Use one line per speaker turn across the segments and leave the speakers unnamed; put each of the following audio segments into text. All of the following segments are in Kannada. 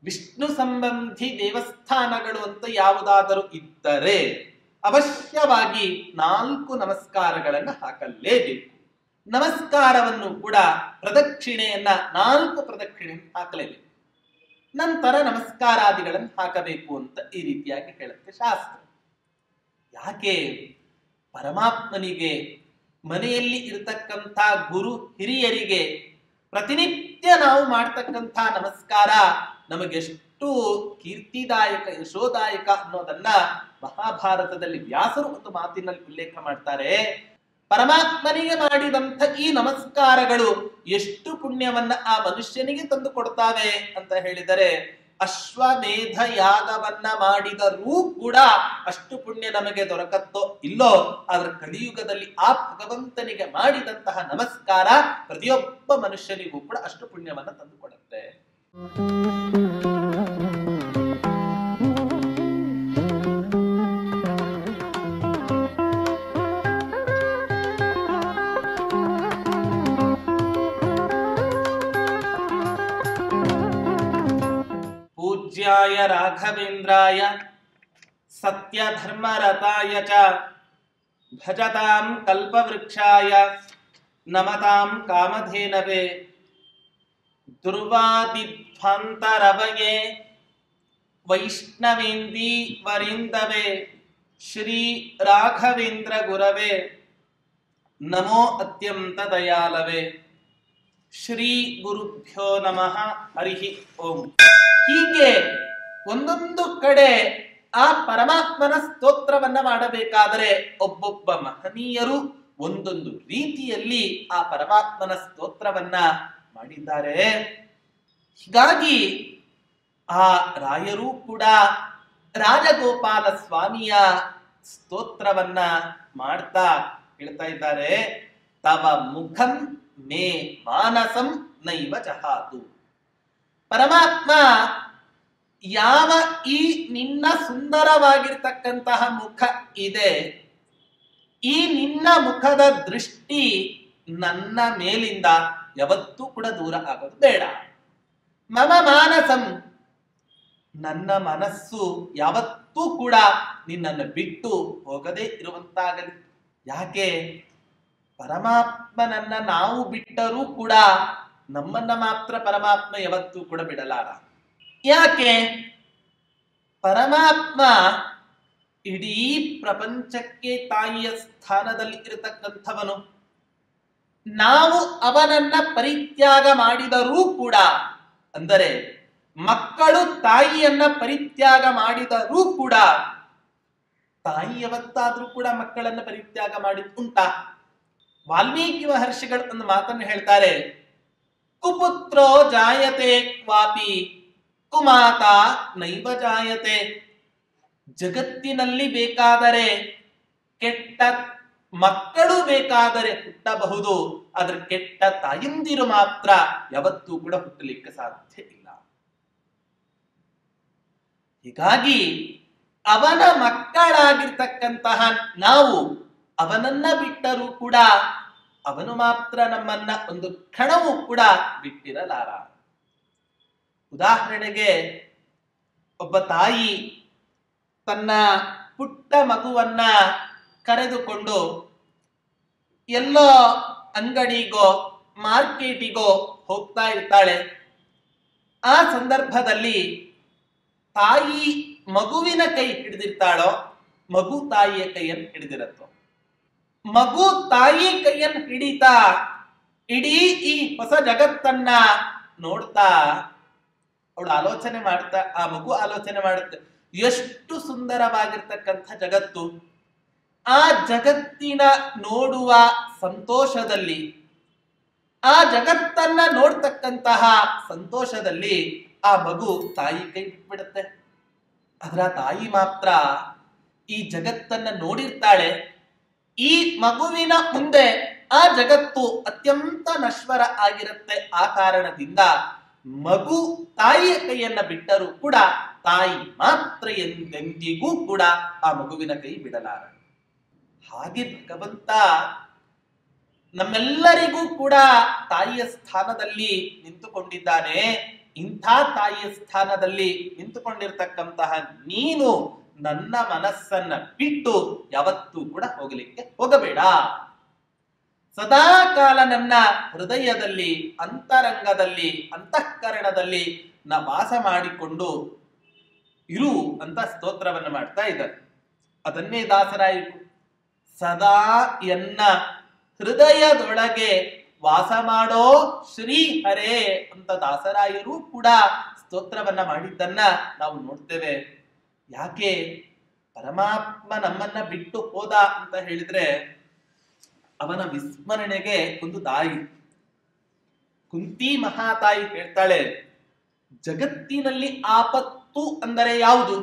ವಿಷ್ಣು ಸಂಬಂಧಿ ದೇವಸ್ಥಾನಗಳು ಅಂತ ಯಾವುದಾದರೂ ಇದ್ದರೆ ಅವಶ್ಯವಾಗಿ 4 ನಮಸ್ಕಾರಗಳನ್ನು ಹಾಕಲೇಬೇಕು. ನಮಸ್ಕಾರವನ್ನು ಕೂಡ ಪ್ರದಕ್ಷಿಣೆಯನ್ನ 4 ಪ್ರದಕ್ಷಿಣೆಯನ್ನು ಹಾಕಲೇಬೇಕು. ನಂತರ ನಮಸ್ಕಾರಾದಿಗಳನ್ನು ಹಾಕಬೇಕು ಅಂತ ಈ ರೀತಿಯಾಗಿ ಹೇಳುತ್ತೆ ಶಾಸ್ತ್ರ. ಯಾಕೆ? ಪರಮಾತ್ಮನಿಗೆ, ಮನೆಯಲ್ಲಿ ಇರತಕ್ಕಂಥ ಗುರು ಹಿರಿಯರಿಗೆ ಪ್ರತಿನಿತ್ಯ ನಾವು ಮಾಡ್ತಕ್ಕಂಥ ನಮಸ್ಕಾರ ನಮಗೆಷ್ಟು ಕೀರ್ತಿದಾಯಕ, ಯಶೋದಾಯಕ ಅನ್ನೋದನ್ನ ಮಹಾಭಾರತದಲ್ಲಿ ವ್ಯಾಸರು ಒಂದು ಮಾತಿನಲ್ಲಿ ಉಲ್ಲೇಖ ಮಾಡ್ತಾರೆ. ಪರಮಾತ್ಮನಿಗೆ ಮಾಡಿದಂಥ ಈ ನಮಸ್ಕಾರಗಳು ಎಷ್ಟು ಪುಣ್ಯವನ್ನ ಆ ಮನುಷ್ಯನಿಗೆ ತಂದು ಕೊಡ್ತಾವೆ ಅಂತ ಹೇಳಿದರೆ, ಅಶ್ವಮೇಧ ಯಾಗವನ್ನ ಮಾಡಿದರೂ ಕೂಡ ಅಷ್ಟು ಪುಣ್ಯ ನಮಗೆ ದೊರಕತ್ತೋ ಇಲ್ಲೋ, ಆದ್ರೆ ಕಲಿಯುಗದಲ್ಲಿ ಆ ಭಗವಂತನಿಗೆ ಮಾಡಿದಂತಹ ನಮಸ್ಕಾರ ಪ್ರತಿಯೊಬ್ಬ ಮನುಷ್ಯನಿಗೂ ಕೂಡ ಅಷ್ಟು ಪುಣ್ಯವನ್ನ ತಂದು ಕೊಡುತ್ತೆ. पूज्याय राघवेन्द्राय सत्यधर्मरताय च भजतां कल्पवृक्षाय नमतां कामधेनवे दुर्वादिध्वान्तरवये वैष्णवेन्दी वरिन्दवे श्री राघवेन्द्र गुरवे नमो अत्यंत दयालवे ಶ್ರೀ ಗುರುಭ್ಯೋ ನಮಃ ಹರಿ ಓಂ. ಹೀಗೆ ಒಂದೊಂದು ಕಡೆ ಆ ಪರಮಾತ್ಮನ ಸ್ತೋತ್ರವನ್ನ ಮಾಡಬೇಕಾದರೆ ಒಬ್ಬೊಬ್ಬ ಮಹನೀಯರು ಒಂದೊಂದು ರೀತಿಯಲ್ಲಿ ಆ ಪರಮಾತ್ಮನ ಸ್ತೋತ್ರವನ್ನ ಮಾಡಿದ್ದಾರೆ. ಹೀಗಾಗಿ ಆ ರಾಯರು ಕೂಡ ರಾಜಗೋಪಾಲ ಸ್ವಾಮಿಯ ಸ್ತೋತ್ರವನ್ನ ಮಾಡ್ತಾ ಹೇಳ್ತಾ ಇದ್ದಾರೆ, ತವ ಮುಖಂ ಮೇ ಮಾನಸಂ ನೈವ ಜಹಾತು. ಪರಮಾತ್ಮ, ಯಾವ ಈ ನಿನ್ನ ಸುಂದರವಾಗಿರ್ತಕ್ಕಂತಹ ಮುಖ ಇದೆ, ಈ ನಿನ್ನ ಮುಖದ ದೃಷ್ಟಿ ನನ್ನ ಮೇಲಿಂದ ಯಾವತ್ತೂ ಕೂಡ ದೂರ ಆಗೋದು ಬೇಡ. ಮಮ ಮಾನಸಂ, ನನ್ನ ಮನಸ್ಸು ಯಾವತ್ತೂ ಕೂಡ ನಿನ್ನನ್ನು ಬಿಟ್ಟು ಹೋಗದೇ ಇರುವಂತಾಗಲಿ. ಯಾಕೆ? ಪರಮಾತ್ಮನನ್ನ ನಾವು ಬಿಟ್ಟರೂ ಕೂಡ ನಮ್ಮನ್ನ ಮಾತ್ರ ಪರಮಾತ್ಮ ಯಾವತ್ತೂ ಕೂಡ ಬಿಡಲಾರ. ಯಾಕೆ? ಪರಮಾತ್ಮ ಇಡೀ ಪ್ರಪಂಚಕ್ಕೆ ತಾಯಿಯ ಸ್ಥಾನದಲ್ಲಿ ಇರತಕ್ಕಂಥವನು. ನಾವು ಅವನನ್ನ ಪರಿತ್ಯಾಗ ಮಾಡಿದರೂ ಕೂಡ, ಅಂದರೆ ಮಕ್ಕಳು ತಾಯಿಯನ್ನ ಪರಿತ್ಯಾಗ ಮಾಡಿದರೂ ಕೂಡ, ತಾಯಿ ಯಾವತ್ತಾದ್ರೂ ಕೂಡ ಮಕ್ಕಳನ್ನ ಪರಿತ್ಯಾಗ ಮಾಡಿದ್ದುಂಟಾ? ವಾಲ್ಮೀಕಿ ಮಹರ್ಷಿಗಳು ಒಂದು ಮಾತನ್ನು ಹೇಳ್ತಾರೆ, ಕುಪುತ್ರೋ ಜಾಯತೆ ಕ್ವಾಪಿ ಕುಮಾತಾ ನೈವ ಜಾಯತೆ. ಜಗತ್ತಿನಲ್ಲಿ ಬೇಕಾದರೆ ಕೆಟ್ಟ ಮಕ್ಕಳು ಬೇಕಾದರೆ ಹುಟ್ಟಬಹುದು, ಆದ್ರೆ ಕೆಟ್ಟ ತಾಯಂದಿರು ಮಾತ್ರ ಯಾವತ್ತೂ ಕೂಡ ಹುಟ್ಟಲಿಕ್ಕೆ ಸಾಧ್ಯ ಇಲ್ಲ. ಹೀಗಾಗಿ ಅವನ ಮಕ್ಕಳಾಗಿರ್ತಕ್ಕಂತಹ ನಾವು ಅವನನ್ನ ಬಿಟ್ಟರೂ ಕೂಡ ಅವನು ಮಾತ್ರ ನಮ್ಮನ್ನ ಒಂದು ಕ್ಷಣವೂ ಕೂಡ ಬಿಟ್ಟಿರಲಾರ. ಉದಾಹರಣೆಗೆ, ಒಬ್ಬ ತಾಯಿ ತನ್ನ ಪುಟ್ಟ ಮಗುವನ್ನ ಕರೆದುಕೊಂಡು ಎಲ್ಲೋ ಅಂಗಡಿಗೋ ಮಾರ್ಕೆಟಿಗೋ ಹೋಗ್ತಾ ಇರ್ತಾಳೆ. ಆ ಸಂದರ್ಭದಲ್ಲಿ ತಾಯಿ ಮಗುವಿನ ಕೈ ಹಿಡಿದಿರ್ತಾಳೋ, ಮಗು ತಾಯಿಯ ಕೈಯನ್ನು ಹಿಡಿದಿರತ್ತೋ. ಮಗು ತಾಯಿ ಕೈಯನ್ನು ಹಿಡಿತಾ ಇಡೀ ಈ ಹೊಸ ಜಗತ್ತನ್ನ ನೋಡ್ತಾ ಅವಳು ಆಲೋಚನೆ ಮಾಡ್ತಾ, ಆ ಮಗು ಆಲೋಚನೆ ಮಾಡುತ್ತೆ, ಎಷ್ಟು ಸುಂದರವಾಗಿರ್ತಕ್ಕಂಥ ಜಗತ್ತು. ಆ ಜಗತ್ತಿನ ನೋಡುವ ಸಂತೋಷದಲ್ಲಿ, ಆ ಜಗತ್ತನ್ನ ನೋಡ್ತಕ್ಕಂತಹ ಸಂತೋಷದಲ್ಲಿ ಆ ಮಗು ತಾಯಿ ಕೈ ಬಿಟ್ಬಿಡುತ್ತೆ. ಅದರ ತಾಯಿ ಮಾತ್ರ ಈ ಜಗತ್ತನ್ನ ನೋಡಿರ್ತಾಳೆ. ಈ ಮಗುವಿನ ಮುಂದೆ ಆ ಜಗತ್ತು ಅತ್ಯಂತ ನಶ್ವರ ಆಗಿರುತ್ತೆ. ಆ ಕಾರಣದಿಂದ ಮಗು ತಾಯಿಯ ಕೈಯನ್ನ ಬಿಟ್ಟರೂ ಕೂಡ ತಾಯಿ ಮಾತ್ರ ಎಂದೆಂದಿಗೂ ಕೂಡ ಆ ಮಗುವಿನ ಕೈ ಬಿಡಲಾರ. ಹಾಗೆ ಭಗವಂತ ನಮ್ಮೆಲ್ಲರಿಗೂ ಕೂಡ ತಾಯಿಯ ಸ್ಥಾನದಲ್ಲಿ ನಿಂತುಕೊಂಡಿದ್ದಾನೆ. ಇಂಥ ತಾಯಿಯ ಸ್ಥಾನದಲ್ಲಿ ನಿಂತುಕೊಂಡಿರ್ತಕ್ಕಂತಹ ನೀನು ನನ್ನ ಮನಸ್ಸನ್ನ ಬಿಟ್ಟು ಯಾವತ್ತೂ ಕೂಡ ಹೋಗಲಿಕ್ಕೆ ಹೋಗಬೇಡ. ಸದಾ ಕಾಲ ನನ್ನ ಹೃದಯದಲ್ಲಿ, ಅಂತರಂಗದಲ್ಲಿ, ಅಂತಃಕರಣದಲ್ಲಿ ವಾಸ ಮಾಡಿಕೊಂಡು ಇರು ಅಂತ ಸ್ತೋತ್ರವನ್ನು ಮಾಡ್ತಾ ಇದ್ದಾರೆ. ಅದನ್ನೇ ದಾಸರಾಯರು ಸದಾ ಎನ್ನ ಹೃದಯದೊಳಗೆ ವಾಸ ಮಾಡೋ ಶ್ರೀ ಹರೇ ಅಂತ ದಾಸರಾಯರು ಕೂಡ ಸ್ತೋತ್ರವನ್ನ ಮಾಡಿದ್ದನ್ನ ನಾವು ನೋಡ್ತೇವೆ. ಯಾಕೆ ಪರಮಾತ್ಮ ನಮ್ಮನ್ನ ಬಿಟ್ಟು ಹೋದ ಅಂತ ಹೇಳಿದ್ರೆ ಅವನ ವಿಸ್ಮರಣೆಗೆ ಒಂದು ದಾರಿ. ಕುಂತಿ ಮಹಾತಾಯಿ ಹೇಳ್ತಾಳೆ, ಜಗತ್ತಿನಲ್ಲಿ ಆಪತ್ತು ಅಂದರೆ ಯಾವುದು?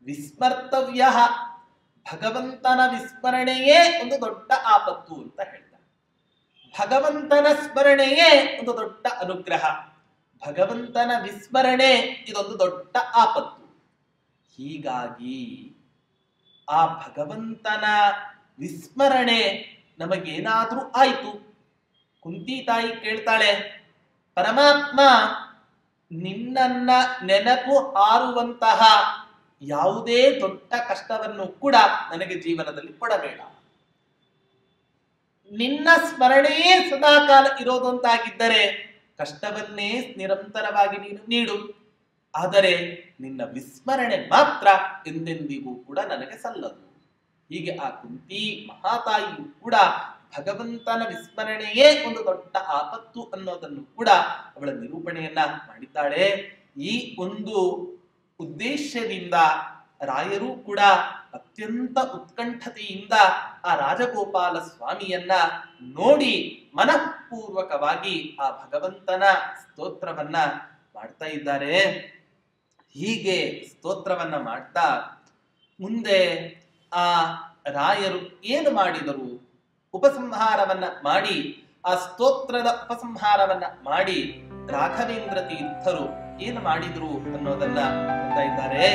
ವಿಸ್ಮರ್ತವ್ಯ. ಭಗವಂತನ ವಿಸ್ಮರಣೆಯೇ ಒಂದು ದೊಡ್ಡ ಆಪತ್ತು ಅಂತ ಹೇಳ್ತಾರೆ. ಭಗವಂತನ ಸ್ಮರಣೆಯೇ ಒಂದು ದೊಡ್ಡ ಅನುಗ್ರಹ. ಭಗವಂತನ ವಿಸ್ಮರಣೆ ಇದೊಂದು ದೊಡ್ಡ ಆಪತ್ತು. ಹೀಗಾಗಿ ಆ ಭಗವಂತನ ವಿಸ್ಮರಣೆ ನಮಗೇನಾದ್ರೂ ಆಯ್ತು, ಕುಂತಿ ತಾಯಿ ಕೇಳ್ತಾಳೆ, ಪರಮಾತ್ಮ ನಿನ್ನನ್ನ ನೆನಪು ಹಾರುವಂತಹ ಯಾವುದೇ ದೊಡ್ಡ ಕಷ್ಟವನ್ನು ಕೂಡ ನನಗೆ ಜೀವನದಲ್ಲಿ ಕೊಡಬೇಡ. ನಿನ್ನ ಸ್ಮರಣೆಯೇ ಸದಾಕಾಲ ಇರೋದು ಅಂತಾಗಿದ್ದರೆ ಕಷ್ಟವನ್ನೇ ನಿರಂತರವಾಗಿ ನೀನು ನೀಡು. ಆದರೆ ನಿನ್ನ ವಿಸ್ಮರಣೆ ಮಾತ್ರ ಎಂದೆಂದಿಗೂ ಕೂಡ ನನಗೆ ಸಲ್ಲದು. ಹೀಗೆ ಆ ಕುಂತಿ ಮಹಾತಾಯಿಯು ಕೂಡ ಭಗವಂತನ ವಿಸ್ಮರಣೆಯೇ ಒಂದು ದೊಡ್ಡ ಆಪತ್ತು ಅನ್ನೋದನ್ನು ಕೂಡ ಅವಳ ನಿರೂಪಣೆಯನ್ನ ಮಾಡಿದ್ದಾಳೆ. ಈ ಒಂದು ಉದ್ದೇಶದಿಂದ ರಾಯರು ಕೂಡ ಅತ್ಯಂತ ಉತ್ಕಂಠತೆಯಿಂದ ಆ ರಾಜಗೋಪಾಲ ಸ್ವಾಮಿಯನ್ನ ನೋಡಿ ಮನಃಪೂರ್ವಕವಾಗಿ ಆ ಭಗವಂತನ ಸ್ತೋತ್ರವನ್ನ ಮಾಡ್ತಾ ಇದ್ದಾರೆ. ಹೀಗೆ ಸ್ತೋತ್ರವನ್ನ ಮಾಡ್ತಾ ಮುಂದೆ ಆ ರಾಯರು ಏನು ಮಾಡಿದರು? ಉಪಸಂಹಾರವನ್ನ ಮಾಡಿ, ಆ ಸ್ತೋತ್ರದ ಉಪಸಂಹಾರವನ್ನ ಮಾಡಿ ರಾಘವೇಂದ್ರ ತೀರ್ಥರು ಏನು ಮಾಡಿದ್ರು ಅನ್ನೋದನ್ನ ಹೇಳ್ತಾ ಇದ್ದಾರೆ.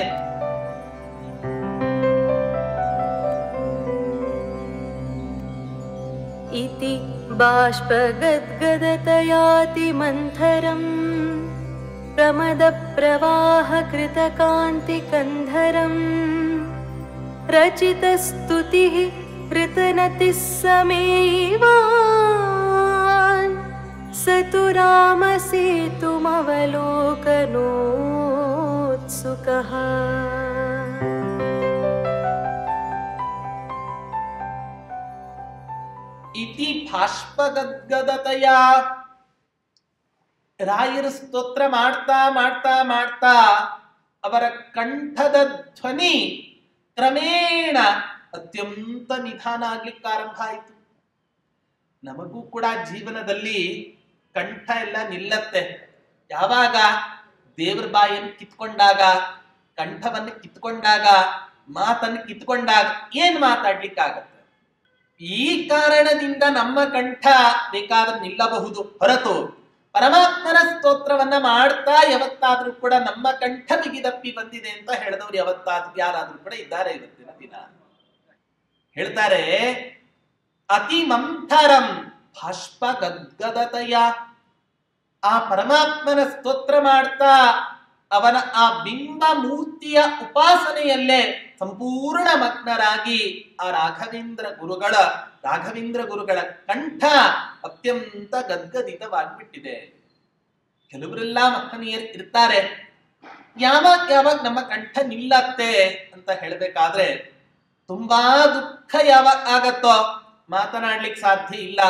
ಇತಿ ಬಾಷ್ಪಗದ್ಗದತಯಾತಿ ಮಂಥರಂ ಪ್ರಮದ ಪ್ರವಾಹ ಕೃತಕಾಂತಿ ಕಂಧರಂ ರಚಿತ ಸ್ತುತಿ ಋತನತಿ ಸಮೇವಾನ್ ಸತು ರಾಮ ಸೇತುಮವಲೋಕನೋತ್ಸುಕಃ.
ಇತಿ ಬಾಷ್ಪಗದ್ಗದತಯ. ರಾಯರು ಸ್ತೋತ್ರ ಮಾಡ್ತಾ ಮಾಡ್ತಾ ಮಾಡ್ತಾ ಅವರ ಕಂಠದ ಧ್ವನಿ ಕ್ರಮೇಣ ಅತ್ಯಂತ ನಿಧಾನ ಆಗ್ಲಿಕ್ಕೆ ಆರಂಭ ಆಯಿತು. ನಮಗೂ ಕೂಡ ಜೀವನದಲ್ಲಿ ಕಂಠ ಎಲ್ಲ ನಿಲ್ಲತ್ತೆ. ಯಾವಾಗ ದೇವರ ಬಾಯನ್ನು ಕಿತ್ಕೊಂಡಾಗ, ಕಂಠವನ್ನು ಕಿತ್ಕೊಂಡಾಗ, ಮಾತನ್ನು ಕಿತ್ಕೊಂಡಾಗ ಏನ್ ಮಾತಾಡ್ಲಿಕ್ಕಾಗತ್ತೆ? ಈ ಕಾರಣದಿಂದ ನಮ್ಮ ಕಂಠ ಬೇಕಾದ್ರೆ ನಿಲ್ಲಬಹುದು ಹೊರತು ಪರಮಾತ್ಮನ ಸ್ತೋತ್ರವನ್ನ ಮಾಡ್ತಾ ಯಾವತ್ತಾದ್ರೂ ಕೂಡ ನಮ್ಮ ಕಂಠ ಬಿಗಿದಪ್ಪಿ ಬಂದಿದೆ ಅಂತ ಹೇಳಿದವರು ಯಾವತ್ತಾದ್ರೂ ಯಾರಾದ್ರೂ ಕೂಡ ಇದ್ದಾರೆ ಇವತ್ತಿನ ದಿನ? ಹೇಳ್ತಾರೆ, ಅತಿ ಮಂಥರಂ ಬಾಷ್ಪ ಗದ್ಗದತಯ. ಆ ಪರಮಾತ್ಮನ ಸ್ತೋತ್ರ ಮಾಡ್ತಾ ಅವನ ಆ ಬಿಂಬ ಮೂರ್ತಿಯ ಉಪಾಸನೆಯಲ್ಲೇ ಸಂಪೂರ್ಣ ಮಗ್ನರಾಗಿ ಆ ರಾಘವೇಂದ್ರ ಗುರುಗಳ ಕಂಠ ಅತ್ಯಂತ ಗದ್ಗದಿತವಾಗಿಬಿಟ್ಟಿದೆ. ಕೆಲವರೆಲ್ಲ ಮಹನೀಯರು ಇರ್ತಾರೆ, ಯಾವಾಗ ನಮ್ಮ ಕಂಠ ನಿಲ್ಲತ್ತೆ ಅಂತ ಹೇಳಬೇಕಾದ್ರೆ ತುಂಬಾ ದುಃಖ ಯಾವಾಗ ಆಗತ್ತೋ ಮಾತನಾಡ್ಲಿಕ್ಕೆ ಸಾಧ್ಯ ಇಲ್ಲ,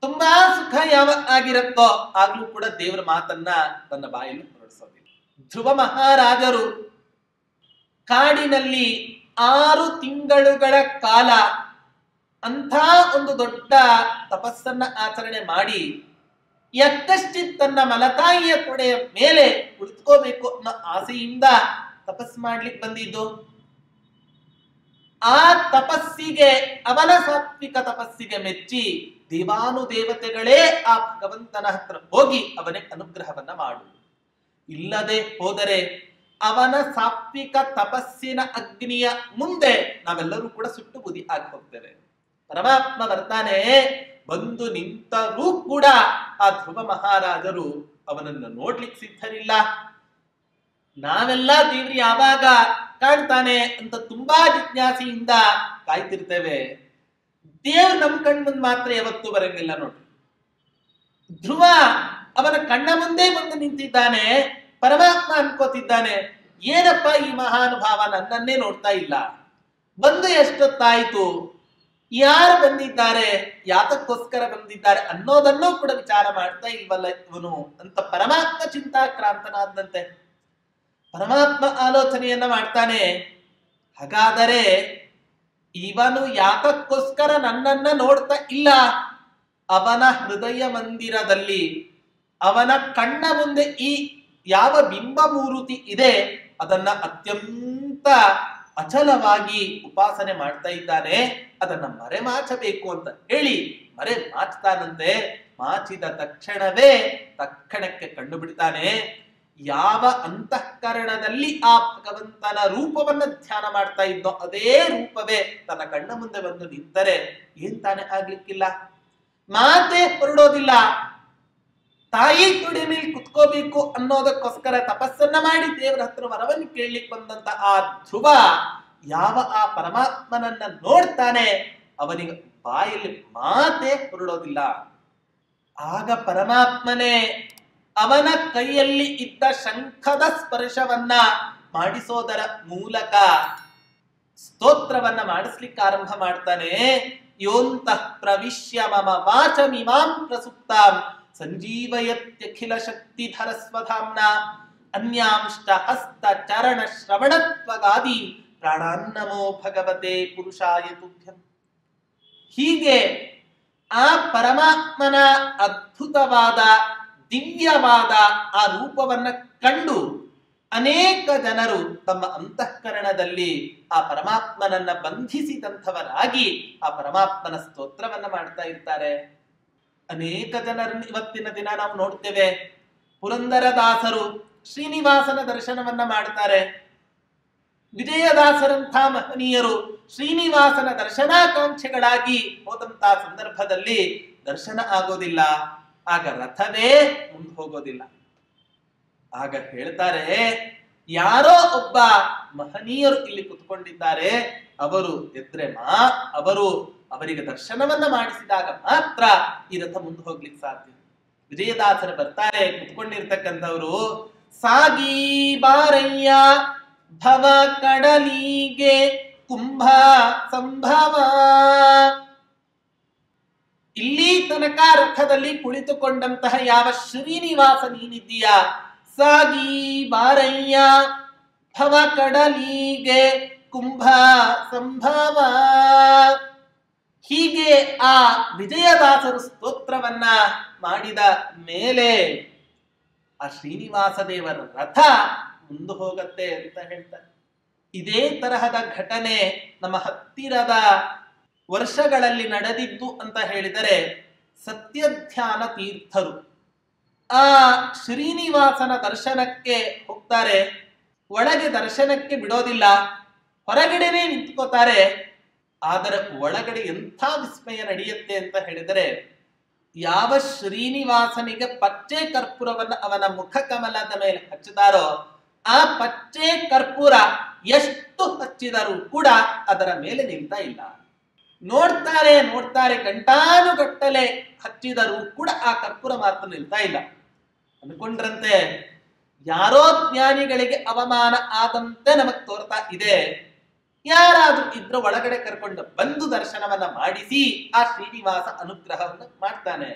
ತುಂಬಾ ಸುಖ ಯಾವಾಗ ಆಗಿರತ್ತೋ ಆಗ್ಲೂ ಕೂಡ ದೇವರ ಮಾತನ್ನ ತನ್ನ ಬಾಯಲ್ಲಿ ಹೊರಡಿಸೋದಿಲ್ಲ. ಧ್ರುವ ಮಹಾರಾಜರು ಕಾಡಿನಲ್ಲಿ 6 ತಿಂಗಳುಗಳ ಕಾಲ ಅಂಥ ಒಂದು ದೊಡ್ಡ ತಪಸ್ಸನ್ನ ಆಚರಣೆ ಮಾಡಿ ಯಕ್ಕಷ್ಟಿ ತನ್ನ ಮಲತಾಯಿಯ ತೊಡೆಯ ಮೇಲೆ ಕುಳಿತುಕೋಬೇಕು ಅನ್ನೋ ಆಸೆಯಿಂದ ತಪಸ್ ಮಾಡ್ಲಿಕ್ಕೆ ಬಂದಿದ್ದು. ಆ ತಪಸ್ಸಿಗೆ, ಅವನ ಸಾತ್ವಿಕ ತಪಸ್ಸಿಗೆ ಮೆಚ್ಚಿ ದೇವಾನುದೇವತೆಗಳೇ ಆ ಭಗವಂತನ ಹತ್ರ ಹೋಗಿ ಅವನಿಗೆ ಅನುಗ್ರಹವನ್ನ ಮಾಡು, ಇಲ್ಲದೆ ಹೋದರೆ ಅವನ ಸಾತ್ವಿಕ ತಪಸ್ಸಿನ ಅಗ್ನಿಯ ಮುಂದೆ ನಾವೆಲ್ಲರೂ ಕೂಡ ಸುಟ್ಟು ಬುದಿ ಆಗಿ ಹೋಗ್ತೇವೆ. ಪರಮಾತ್ಮ ಬರ್ತಾನೆ, ಬಂದು ನಿಂತರೂ ಕೂಡ ಆ ಧ್ರುವ ಮಹಾರಾಜರು ಅವನನ್ನು ನೋಡ್ಲಿಕ್ಕೆ ಸಿದ್ಧರಿಲ್ಲ. ನಾವೆಲ್ಲ ದೇವ್ರು ಯಾವಾಗ ಕಾಣ್ತಾನೆ ಅಂತ ತುಂಬಾ ಜಿಜ್ಞಾಸೆಯಿಂದ ಕಾಯ್ತಿರ್ತೇವೆ. ದೇವ್ರು ನಮ್ ಕಣ್ ಮುಂದೆ ಮಾತ್ರ ಯಾವತ್ತೂ ಬರಂಗಿಲ್ಲ ನೋಡ್ರಿ. ಧ್ರುವ ಅವನ ಕಣ್ಣ ಮುಂದೆ ಬಂದು ನಿಂತಿದ್ದಾನೆ. ಪರಮಾತ್ಮ ಅನ್ಕೋತಿದ್ದಾನೆ, ಏನಪ್ಪ ಈ ಮಹಾನುಭಾವ ನನ್ನನ್ನೇ ನೋಡ್ತಾ ಇಲ್ಲ, ಬಂದು ಎಷ್ಟೊತ್ತಾಯ್ತು, ಯಾರು ಬಂದಿದ್ದಾರೆ, ಯಾತಕ್ಕೋಸ್ಕರ ಬಂದಿದ್ದಾರೆ ಅನ್ನೋದನ್ನೂ ಕೂಡ ವಿಚಾರ ಮಾಡ್ತಾ ಇಲ್ವಲ್ಲ ಇವನು ಅಂತ ಪರಮಾತ್ಮ ಚಿಂತಾಕ್ರಾಂತನಾದಂತೆ ಪರಮಾತ್ಮ ಆಲೋಚನೆಯನ್ನ ಮಾಡ್ತಾನೆ. ಹಾಗಾದರೆ ಇವನು ಯಾತಕ್ಕೋಸ್ಕರ ನನ್ನನ್ನ ನೋಡ್ತಾ ಇಲ್ಲ, ಅವನ ಹೃದಯ ಮಂದಿರದಲ್ಲಿ ಅವನ ಕಣ್ಣ ಮುಂದೆ ಈ ಯಾವ ಬಿಂಬ ಮೂರುತಿ ಇದೆ ಅದನ್ನ ಅತ್ಯಂತ ಅಚಲವಾಗಿ ಉಪಾಸನೆ ಮಾಡ್ತಾ ಇದ್ದಾನೆ. ಅದನ್ನ ಮರೆಮಾಚಬೇಕು ಅಂತ ಹೇಳಿ ಮರೆ ಮಾಚ್ತಾನಂತೆ. ಮಾಚಿದ ತಕ್ಷಣಕ್ಕೆ ಕಂಡು ಬಿಡ್ತಾನೆ. ಯಾವ ಅಂತಃಕರಣದಲ್ಲಿ ಆ ಭಗವಂತನ ರೂಪವನ್ನ ಧ್ಯಾನ ಮಾಡ್ತಾ ಇದ್ದೋ ಅದೇ ರೂಪವೇ ತನ್ನ ಕಣ್ಣ ಮುಂದೆ ಬಂದು ನಿಂತರೆ ಏನ್ ತಾನೇ ಆಗ್ಲಿಕ್ಕಿಲ್ಲ. ಮಾತೇ ಹೊರಡೋದಿಲ್ಲ. ತಾಯಿ ತುಡಿ ಮೇಲೆ ಕುತ್ಕೋಬೇಕು ಅನ್ನೋದಕ್ಕೋಸ್ಕರ ತಪಸ್ಸನ್ನ ಮಾಡಿ ದೇವರ ಹತ್ರ ವರವನ್ನು ಕೇಳಲಿಕ್ಕೆ ಬಂದಂತ ಆ ಧ್ರುವ ಯಾವ ಆ ಪರಮಾತ್ಮನನ್ನ ನೋಡ್ತಾನೆ, ಅವನಿಗೆ ಬಾಯಲ್ಲಿ ಮಾತೇ ಹೊರಡೋದಿಲ್ಲ. ಆಗ ಪರಮಾತ್ಮನೇ ಅವನ ಕೈಯಲ್ಲಿ ಇದ್ದ ಶಂಖದ ಸ್ಪರ್ಶವನ್ನ ಮಾಡಿಸೋದರ ಮೂಲಕ ಸ್ತೋತ್ರವನ್ನ ಮಾಡಿಸ್ಲಿಕ್ಕೆ ಆರಂಭ ಮಾಡ್ತಾನೆ. ಯೋಂತಃ ಪ್ರವಿಶ್ಯ ಮಮ ವಾಚಮಿಮಾಂ ಪ್ರಸುಪ್ತಾಂ ಸಂಜೀವಯತ್ಯಖಿಲ ಶಕ್ತಿಧರ ಸ್ವಧಾಮ್ನ ಅನ್ಯಾಂಷ್ಟ ಹಸ್ತ ಚರಣ ಶ್ರವಣತ್ವಗಾದಿ ಪ್ರಾಣಾನ್ನಮೋ ಭಗವತೆ ಪುರುಷಾಯ ತುಭ್ಯಂ. ಹೀಗೆ ಆ ಪರಮಾತ್ಮನ ಅದ್ಭುತವಾದ ದಿವ್ಯವಾದ ಆ ರೂಪವನ್ನ ಕಂಡು ಅನೇಕ ಜನರು ತಮ್ಮ ಅಂತಃಕರಣದಲ್ಲಿ ಆ ಪರಮಾತ್ಮನನ್ನ ಬಂಧಿಸಿದಂಥವರಾಗಿ ಆ ಪರಮಾತ್ಮನ ಸ್ತೋತ್ರವನ್ನ ಮಾಡ್ತಾ ಇರ್ತಾರೆ. ಅನೇಕ ಜನರನ್ನು ಇವತ್ತಿನ ದಿನ ನಾವು ನೋಡ್ತೇವೆ. ಪುರಂದರದಾಸರು ಶ್ರೀನಿವಾಸನ ದರ್ಶನವನ್ನ ಮಾಡ್ತಾರೆ. ವಿಜಯದಾಸರಂಥ ಮಹನೀಯರು ಶ್ರೀನಿವಾಸನ ದರ್ಶನಾಕಾಂಕ್ಷೆಗಳಾಗಿ ಹೋದಂತ ಸಂದರ್ಭದಲ್ಲಿ ದರ್ಶನ ಆಗೋದಿಲ್ಲ. ಆಗ ರಥವೇ ಮುಂದೆ ಹೋಗೋದಿಲ್ಲ. ಆಗ ಹೇಳ್ತಾರೆ, ಯಾರೋ ಒಬ್ಬ ಮಹನೀಯರು ಇಲ್ಲಿ ಕುತ್ಕೊಂಡಿದ್ದಾರೆ, ಅವರು ಎದ್ರೆ ಅವರಿಗೆ ದರ್ಶನವನ್ನ ಮಾಡಿಸಿದಾಗ ಮಾತ್ರ ಈ ರಥ ಮುಂದೆ ಹೋಗ್ಲಿಕ್ಕೆ ಸಾಧ್ಯ. ವಿಜಯದಾಸರು ಬರ್ತಾರೆ, ಕುತ್ಕೊಂಡಿರ್ತಕ್ಕಂಥವ್ರು, ಸಾಗಿ ಬಾರಯ್ಯ ಭವ ಕಡಲಿಗೆ ಕುಂಭ ಸಂಭವ. ಇಲ್ಲಿ ತನಕ ರಥದಲ್ಲಿ ಕುಳಿತುಕೊಂಡಂತಹ ಯಾವ ಶ್ರೀನಿವಾಸ ನೀನಿದ್ದೀಯ, ಸಾಗಿ ಬಾರಯ್ಯ ಭವ ಕಡಲಿಗೆ ಕುಂಭ ಸಂಭವ. ಹೀಗೆ ಆ ವಿಜಯದಾಸರು ಸ್ತೋತ್ರವನ್ನ ಮಾಡಿದ ಮೇಲೆ ಆ ಶ್ರೀನಿವಾಸ ದೇವರ ರಥ ಮುಂದೆ ಹೋಗತ್ತೆ ಅಂತ ಹೇಳ್ತಾರೆ. ಇದೇ ತರಹದ ಘಟನೆ ನಮ್ಮ ಹತ್ತಿರದ ವರ್ಷಗಳಲ್ಲಿ ನಡೆದಿದ್ದು ಅಂತ ಹೇಳಿದರೆ ಸತ್ಯಧ್ಯಾನ ತೀರ್ಥರು ಆ ಶ್ರೀನಿವಾಸನ ದರ್ಶನಕ್ಕೆ ಹೋಗ್ತಾರೆ. ಒಳಗೆ ದರ್ಶನಕ್ಕೆ ಬಿಡೋದಿಲ್ಲ, ಹೊರಗಡೆನೆ ನಿಂತ್ಕೋತಾರೆ. ಆದರೆ ಒಳಗಡೆ ಎಂಥ ವಿಸ್ಮಯ ನಡೆಯುತ್ತೆ ಅಂತ ಹೇಳಿದರೆ, ಯಾವ ಶ್ರೀನಿವಾಸನಿಗೆ ಪಚ್ಚೆ ಕರ್ಪೂರವನ್ನು ಅವನ ಮುಖ ಕಮಲದ ಮೇಲೆ ಹಚ್ಚಿದಾರೋ ಆ ಪಚ್ಚೆ ಕರ್ಪೂರ ಎಷ್ಟು ಹಚ್ಚಿದರೂ ಕೂಡ ಅದರ ಮೇಲೆ ನಿಲ್ತಾ ಇಲ್ಲ. ನೋಡ್ತಾರೆ ಗಂಟಾನುಗಟ್ಟಲೆ ಹಚ್ಚಿದರೂ ಕೂಡ ಆ ಕರ್ಪೂರ ಮಾತ್ರ ನಿಲ್ತಾ ಇಲ್ಲ. ಅನ್ಕೊಂಡ್ರಂತೆ ಯಾರೋ ಜ್ಞಾನಿಗಳಿಗೆ ಅವಮಾನ ಆದಂತೆ ನಮಗ್ ತೋರ್ತಾ ಇದೆ. ಯಾರಾದ್ರೂ ಇದ್ರ ಒಳಗಡೆ ಕರ್ಕೊಂಡು ಬಂದು ದರ್ಶನವನ್ನ ಮಾಡಿಸಿ ಆ ಶ್ರೀನಿವಾಸ ಅನುಗ್ರಹವನ್ನು ಮಾಡ್ತಾನೆ.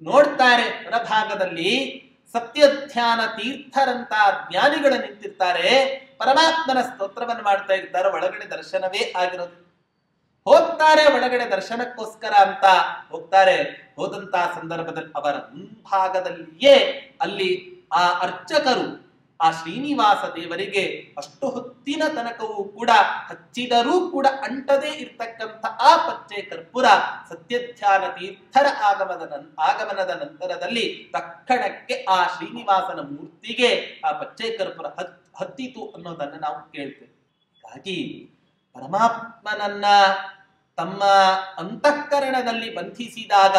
ನೋಡ್ತಾರೆ ಹೊರಭಾಗದಲ್ಲಿ ಸತ್ಯಧ್ಯಾನ ತೀರ್ಥರಂತ ಜ್ಞಾನಿಗಳು ನಿಂತಿರ್ತಾರೆ, ಪರಮಾತ್ಮನ ಸ್ತೋತ್ರವನ್ನು ಮಾಡ್ತಾ ಇರ್ತಾರೆ. ಒಳಗಡೆ ದರ್ಶನವೇ ಆಗಿರೋದು. ಹೋಗ್ತಾರೆ ಒಳಗಡೆ ದರ್ಶನಕ್ಕೋಸ್ಕರ ಅಂತ ಹೋಗ್ತಾರೆ. ಹೋದಂತ ಸಂದರ್ಭದಲ್ಲಿ ಅವರ ಮುಂಭಾಗದಲ್ಲಿಯೇ ಅಲ್ಲಿ ಆ ಅರ್ಚಕರು ಆ ಶ್ರೀನಿವಾಸ ದೇವರಿಗೆ ಅಷ್ಟು ಹೊತ್ತಿನ ತನಕವೂ ಕೂಡ ಹಚ್ಚಿದರೂ ಕೂಡ ಅಂಟದೇ ಇರ್ತಕ್ಕಂಥ ಆ ಪಚ್ಚೆ ಕರ್ಪೂರ ಸತ್ಯಧ್ಯಾನ ತೀರ್ಥರ ಆಗಮನದ ನಂತರದಲ್ಲಿ ತಕ್ಷಣಕ್ಕೆ ಆ ಶ್ರೀನಿವಾಸನ ಮೂರ್ತಿಗೆ ಆ ಪಚ್ಚೆ ಕರ್ಪೂರ ಹತ್ತಿತು ಅನ್ನೋದನ್ನ ನಾವು ಕೇಳ್ತೇವೆ. ಹಾಗಾಗಿ ಪರಮಾತ್ಮನನ್ನ ತಮ್ಮ ಅಂತಃಕರಣದಲ್ಲಿ ಬಂಧಿಸಿದಾಗ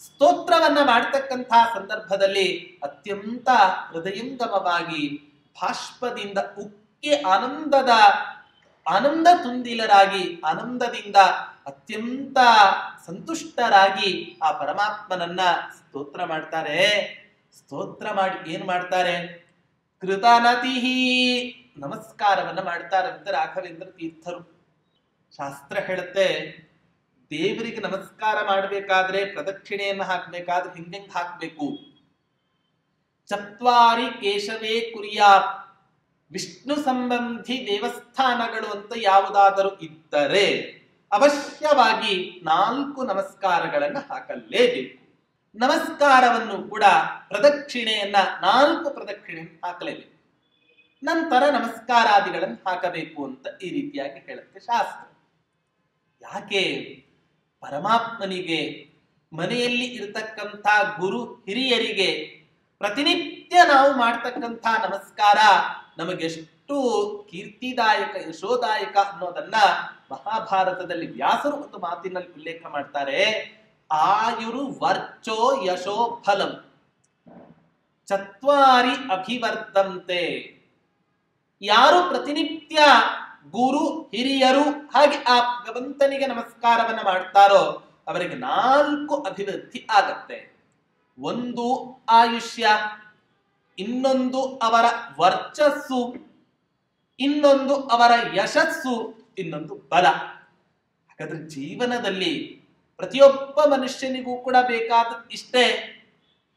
ಸ್ತೋತ್ರವನ್ನ ಮಾಡ್ತಕ್ಕಂತಹ ಸಂದರ್ಭದಲ್ಲಿ ಅತ್ಯಂತ ಹೃದಯಂಗಮವಾಗಿ ಬಾಷ್ಪದಿಂದ ಉಕ್ಕಿ ಆನಂದ ತುಂದಿಲರಾಗಿ ಆನಂದದಿಂದ ಅತ್ಯಂತ ಸಂತುಷ್ಟರಾಗಿ ಆ ಪರಮಾತ್ಮನನ್ನ ಸ್ತೋತ್ರ ಮಾಡ್ತಾರೆ. ಸ್ತೋತ್ರ ಮಾಡಿ ಏನ್ ಮಾಡ್ತಾರೆ? ಕೃತನತಿಹಿ ನಮಸ್ಕಾರವನ್ನ ಮಾಡ್ತಾರಂತೆ ರಾಘವೇಂದ್ರ ತೀರ್ಥರು. ಶಾಸ್ತ್ರ ಹೇಳುತ್ತೆ, ದೇವರಿಗೆ ನಮಸ್ಕಾರ ಮಾಡಬೇಕಾದ್ರೆ ಪ್ರದಕ್ಷಿಣೆಯನ್ನ ಹಾಕ್ಬೇಕಾದ್ರೆ ಹಿಂಗೆಂಗ್ ಹಾಕ್ಬೇಕು? ಚತ್ವಾರಿ ಕೇಶವೇ ಕುರಿಯಾತ್, ವಿಷ್ಣು ಸಂಬಂಧಿ ದೇವಸ್ಥಾನಗಳು ಅಂತ ಯಾವುದಾದರೂ ಇದ್ದರೆ ಅವಶ್ಯವಾಗಿ 4 ನಮಸ್ಕಾರಗಳನ್ನ ಹಾಕಲೇಬೇಕು. ನಮಸ್ಕಾರವನ್ನು ಕೂಡ ಪ್ರದಕ್ಷಿಣೆಯನ್ನ 4 ಪ್ರದಕ್ಷಿಣೆಯನ್ನು ಹಾಕಲೇಬೇಕು. ನಂತರ ನಮಸ್ಕಾರಾದಿಗಳನ್ನು ಹಾಕಬೇಕು ಅಂತ ಈ ರೀತಿಯಾಗಿ ಹೇಳುತ್ತೆ ಶಾಸ್ತ್ರ. ಯಾಕೆ? ಪರಮಾತ್ಮನಿಗೆ ಮನೆಯಲ್ಲಿ ಇರತಕ್ಕಂಥ ಗುರು ಹಿರಿಯರಿಗೆ ಪ್ರತಿನಿತ್ಯ ನಾವು ಮಾಡ್ತಕ್ಕಂಥ ನಮಸ್ಕಾರ ನಮಗೆಷ್ಟು ಕೀರ್ತಿದಾಯಕ ಯಶೋದಾಯಕ ಅನ್ನೋದನ್ನ ಮಹಾಭಾರತದಲ್ಲಿ ವ್ಯಾಸರು ಒಂದು ಮಾತಿನಲ್ಲಿ ಉಲ್ಲೇಖ ಮಾಡ್ತಾರೆ. ಆಯುರು ವರ್ಚೋ ಯಶೋ ಫಲಂ ಚತ್ವಾರಿ ಅಭಿವರ್ಧಂತೆ. ಯಾರು ಪ್ರತಿನಿತ್ಯ ಗುರು ಹಿರಿಯರು ಹಾಗೆ ಆ ಭಗವಂತನಿಗೆ ನಮಸ್ಕಾರವನ್ನ ಮಾಡ್ತಾರೋ ಅವರಿಗೆ 4 ಅಭಿವೃದ್ಧಿ ಆಗತ್ತೆ. ಒಂದು ಆಯುಷ್ಯ, ಇನ್ನೊಂದು ಅವರ ವರ್ಚಸ್ಸು, ಇನ್ನೊಂದು ಅವರ ಯಶಸ್ಸು, ಇನ್ನೊಂದು ಬಲ. ಹಾಗಾದ್ರೆ ಜೀವನದಲ್ಲಿ ಪ್ರತಿಯೊಬ್ಬ ಮನುಷ್ಯನಿಗೂ ಕೂಡ ಬೇಕಾದ ಇಷ್ಟೇ: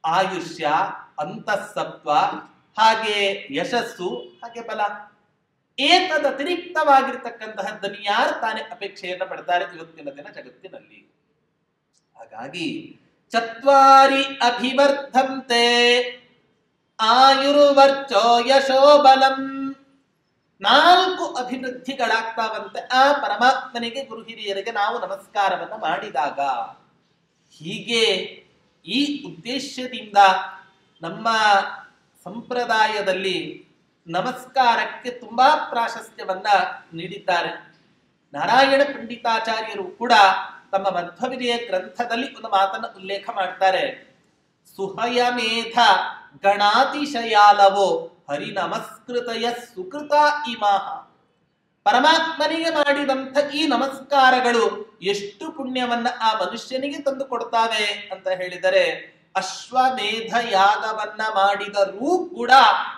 ಆಯುಷ್ಯ, ಅಂತಃಸತ್ವ, ಹಾಗೆ ಯಶಸ್ಸು, ಹಾಗೆ ಬಲ. ಏತದತಿರಿಕ್ತವಾಗಿರ್ತಕ್ಕಂತಹದ್ದನ್ನು ಯಾರು ತಾನೇ ಅಪೇಕ್ಷೆಯನ್ನ ಪಡ್ತಾರೆ ಇವತ್ತಿನ ದಿನ ಜಗತ್ತಿನಲ್ಲಿ? ಹಾಗಾಗಿ ಚತ್ವಾರಿ ಅಭಿವರ್ಧಂತೆ ಆಯುರ್ವರ್ಚೋ ಯಶೋ ಬಲಂ. 4 ಅಭಿವೃದ್ಧಿಗಳಾಗ್ತಾವಂತೆ ಆ ಪರಮಾತ್ಮನಿಗೆ ಗುರು ಹಿರಿಯರಿಗೆ ನಾವು ನಮಸ್ಕಾರವನ್ನ ಮಾಡಿದಾಗ. ಹೀಗೆ ಈ ಉದ್ದೇಶದಿಂದ ನಮ್ಮ ಸಂಪ್ರದಾಯದಲ್ಲಿ ನಮಸ್ಕಾರಕ್ಕೆ ತುಂಬಾ ಪ್ರಾಶಸ್ತ್ಯವನ್ನ ನೀಡಿದ್ದಾರೆ. ನಾರಾಯಣ ಪಂಡಿತಾಚಾರ್ಯರು ಕೂಡ ತಮ್ಮ ಮಧ್ವವಿಜಯ ಗ್ರಂಥದಲ್ಲಿ ಒಂದು ಮಾತನ್ನು ಉಲ್ಲೇಖ ಮಾಡ್ತಾರೆ. ಸುಹಯಮೇಧ ಗಣಾತಿಶಯಾಲವೋ ಹರಿ ನಮಸ್ಕೃತಯ ಸುಕೃತ ಇಮಾಹ. ಪರಮಾತ್ಮನಿಗೆ ಮಾಡಿದಂಥ ಈ ನಮಸ್ಕಾರಗಳು ಎಷ್ಟು ಪುಣ್ಯವನ್ನ ಆ ಮನುಷ್ಯನಿಗೆ ತಂದು ಕೊಡ್ತಾವೆ ಅಂತ ಹೇಳಿದರೆ, ಅಶ್ವಮೇಧ ಯಾಗವನ್ನ ಮಾಡಿದರೂ ಕೂಡ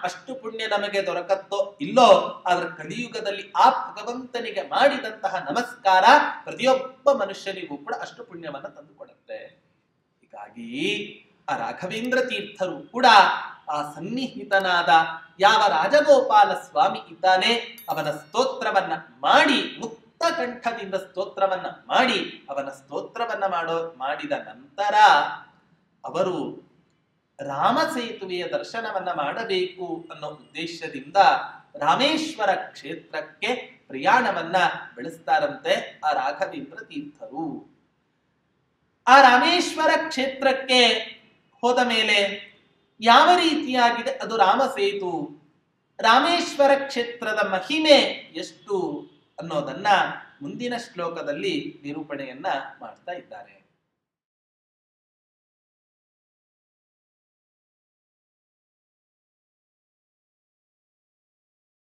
ಅಷ್ಟು ಪುಣ್ಯ ನಮಗೆ ದೊರಕತ್ತೋ ಇಲ್ಲೋ, ಆದ್ರೆ ಕಲಿಯುಗದಲ್ಲಿ ಆ ಭಗವಂತನಿಗೆ ಮಾಡಿದಂತಹ ನಮಸ್ಕಾರ ಪ್ರತಿಯೊಬ್ಬ ಮನುಷ್ಯನಿಗೂ ಕೂಡ ಅಷ್ಟು ಪುಣ್ಯವನ್ನ ತಂದು ಕೊಡುತ್ತೆ. ಹೀಗಾಗಿ ಆ ರಾಘವೇಂದ್ರ ತೀರ್ಥರು ಕೂಡ ಆ ಸನ್ನಿಹಿತನಾದ ಯಾವ ರಾಜಗೋಪಾಲ ಸ್ವಾಮಿ ಇದ್ದಾನೆ ಅವನ ಸ್ತೋತ್ರವನ್ನ ಮಾಡಿ, ಮುಕ್ತ ಕಂಠದಿಂದ ಸ್ತೋತ್ರವನ್ನ ಮಾಡಿ, ಅವನ ಸ್ತೋತ್ರವನ್ನ ಮಾಡಿದ ನಂತರ ಅವರು ರಾಮ ಸೇತುವೆಯ ದರ್ಶನವನ್ನ ಮಾಡಬೇಕು ಅನ್ನೋ ಉದ್ದೇಶದಿಂದ ರಾಮೇಶ್ವರ ಕ್ಷೇತ್ರಕ್ಕೆ ಪ್ರಯಾಣವನ್ನ ಬೆಳೆಸ್ತಾರಂತೆ ಆ ರಾಘವೇಂದ್ರ ತೀರ್ಥರು. ಆ ರಾಮೇಶ್ವರ ಕ್ಷೇತ್ರಕ್ಕೆ ಹೋದ ಮೇಲೆ ಯಾವ ರೀತಿಯಾಗಿದೆ ಅದು ರಾಮ ಸೇತು, ರಾಮೇಶ್ವರ ಕ್ಷೇತ್ರದ ಮಹಿಮೆ ಎಷ್ಟು ಅನ್ನೋದನ್ನ ಮುಂದಿನ ಶ್ಲೋಕದಲ್ಲಿ ನಿರೂಪಣೆಯನ್ನ ಮಾಡ್ತಾ ಇದ್ದಾರೆ.